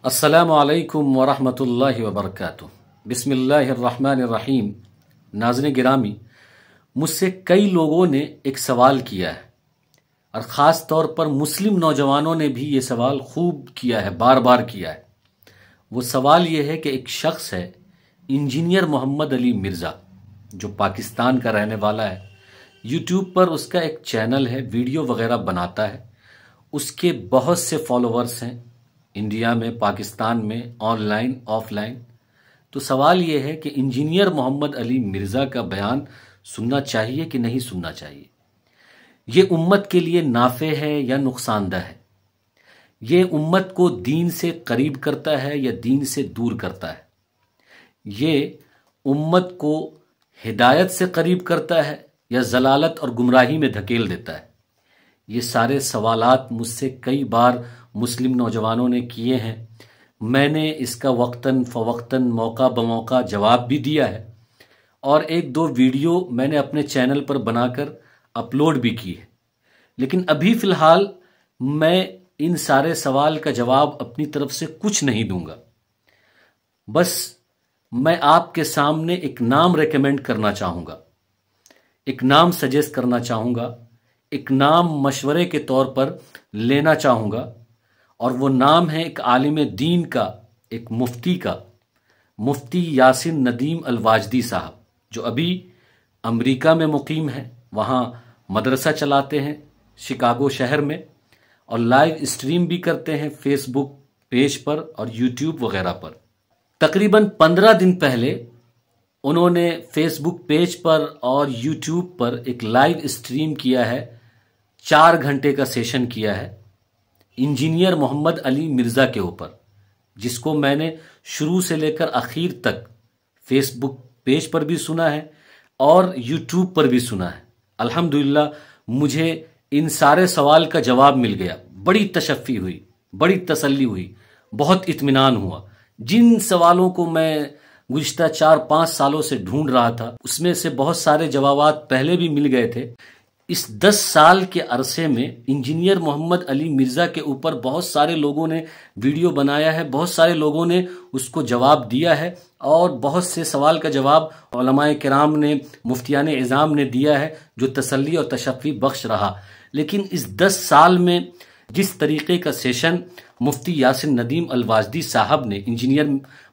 अस्सलामु अलैकुम वरहमतुल्लाहि वबरकातुह। बिस्मिल्लाहिर्रहमानिर्रहीम। नाज़रीन गिरामी, मुझसे कई लोगों ने एक सवाल किया है और ख़ास तौर पर मुस्लिम नौजवानों ने भी ये सवाल खूब किया है, बार बार किया है। वो सवाल ये है कि एक शख्स है इंजीनियर मोहम्मद अली मिर्ज़ा, जो पाकिस्तान का रहने वाला है। यूट्यूब पर उसका एक चैनल है, वीडियो वगैरह बनाता है। उसके बहुत से फॉलोअर्स हैं इंडिया में, पाकिस्तान में, ऑनलाइन ऑफलाइन। तो सवाल ये है कि इंजीनियर मोहम्मद अली मिर्ज़ा का बयान सुनना चाहिए कि नहीं सुनना चाहिए। ये उम्मत के लिए नाफे है या नुकसानदह है? ये उम्मत को दीन से करीब करता है या दीन से दूर करता है? ये उम्मत को हिदायत से करीब करता है या जलालत और गुमराही में धकेल देता है? ये सारे सवालात मुझसे कई बार मुस्लिम नौजवानों ने किए हैं। मैंने इसका वक्तन फ़वक्तन, मौका बमौका जवाब भी दिया है और एक दो वीडियो मैंने अपने चैनल पर बनाकर अपलोड भी की है। लेकिन अभी फ़िलहाल मैं इन सारे सवाल का जवाब अपनी तरफ से कुछ नहीं दूंगा। बस मैं आपके सामने एक नाम रेकमेंड करना चाहूँगा, एक नाम सजेस्ट करना चाहूँगा, एक नाम मशवरे के तौर पर लेना चाहूँगा। और वो नाम है एक आलिम दीन का, एक मुफ्ती का, मुफ्ती यासिन नदीम अलवाजदी साहब, जो अभी अमेरिका में मुकीम है। वहाँ मदरसा चलाते हैं शिकागो शहर में और लाइव स्ट्रीम भी करते हैं फेसबुक पेज पर और यूट्यूब वगैरह पर। तकरीबन 15 दिन पहले उन्होंने फेसबुक पेज पर और यूट्यूब पर एक लाइव स्ट्रीम किया है, 4 घंटे का सेशन किया है इंजीनियर मोहम्मद अली मिर्ज़ा के ऊपर, जिसको मैंने शुरू से लेकर आखिर तक फेसबुक पेज पर भी सुना है और यूट्यूब पर भी सुना है। अल्हम्दुलिल्लाह मुझे इन सारे सवाल का जवाब मिल गया। बड़ी तशफ़ी हुई, बड़ी तसल्ली हुई, बहुत इत्मीनान हुआ। जिन सवालों को मैं गुज़िश्ता 4-5 सालों से ढूंढ रहा था, उसमें से बहुत सारे जवाबात पहले भी मिल गए थे। इस 10 साल के अरसे में इंजीनियर मोहम्मद अली मिर्ज़ा के ऊपर बहुत सारे लोगों ने वीडियो बनाया है, बहुत सारे लोगों ने उसको जवाब दिया है और बहुत से सवाल का जवाब उलमाए किराम ने, मुफ्तियान इज़ाम ने दिया है, जो तसल्ली और तशफ़ी बख्श रहा। लेकिन इस 10 साल में जिस तरीके का सेशन मुफ्ती यासिन नदीम अलवाजदी साहब ने इंजीनियर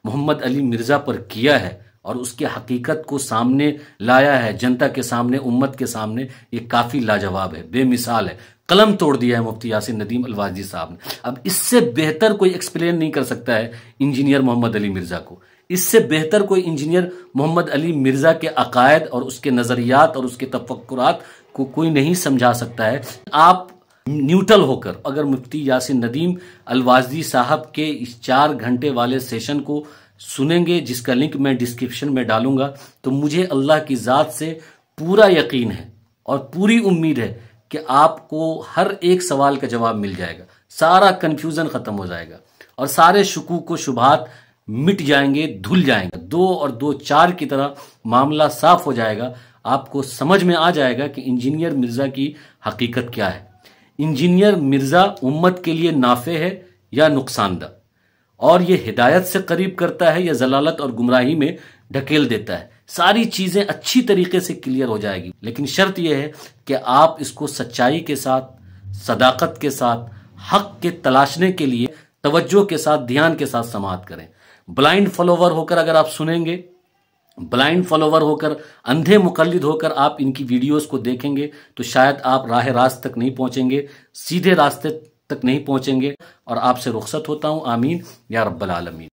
मोहम्मद अली मिर्ज़ा पर किया है और उसकी हकीकत को सामने लाया है, जनता के सामने, उम्मत के सामने, ये काफ़ी लाजवाब है, बेमिसाल है। कलम तोड़ दिया है मुफ्ती यासिन नदीम अलवाजदी साहब ने। अब इससे बेहतर कोई एक्सप्लेन नहीं कर सकता है इंजीनियर मोहम्मद अली मिर्ज़ा को। इससे बेहतर कोई इंजीनियर मोहम्मद अली मिर्ज़ा के अकायद और उसके नज़रियात और उसके तफक्कुरात को कोई नहीं समझा सकता है। आप न्यूट्रल होकर अगर मुफ्ती यासिन नदीम अलवाजदी साहब के इस 4 घंटे वाले सेशन को सुनेंगे, जिसका लिंक मैं डिस्क्रिप्शन में डालूंगा, तो मुझे अल्लाह की ज़ात से पूरा यकीन है और पूरी उम्मीद है कि आपको हर एक सवाल का जवाब मिल जाएगा, सारा कन्फ्यूज़न ख़त्म हो जाएगा और सारे शुकूक व शुबहात मिट जाएंगे, धुल जाएंगे। 2 और 2 4 की तरह मामला साफ हो जाएगा। आपको समझ में आ जाएगा कि इंजीनियर मिर्ज़ा की हकीकत क्या है। इंजीनियर मिर्ज़ा उम्मत के लिए नाफे है या नुकसानदा, और ये हिदायत से करीब करता है या जलालत और गुमराही में ढकेल देता है। सारी चीज़ें अच्छी तरीके से क्लियर हो जाएगी, लेकिन शर्त यह है कि आप इसको सच्चाई के साथ, सदाकत के साथ, हक के तलाशने के लिए तवज्जो के साथ, ध्यान के साथ समाअत करें। ब्लाइंड फॉलोवर होकर अगर आप सुनेंगे, ब्लाइंड फॉलोवर होकर, अंधे मुकल्लिद होकर आप इनकी वीडियोस को देखेंगे, तो शायद आप राह रास्त तक नहीं पहुंचेंगे, सीधे रास्ते तक नहीं पहुंचेंगे। और आपसे रुखसत होता हूं। आमीन या रब्बल आलमीन।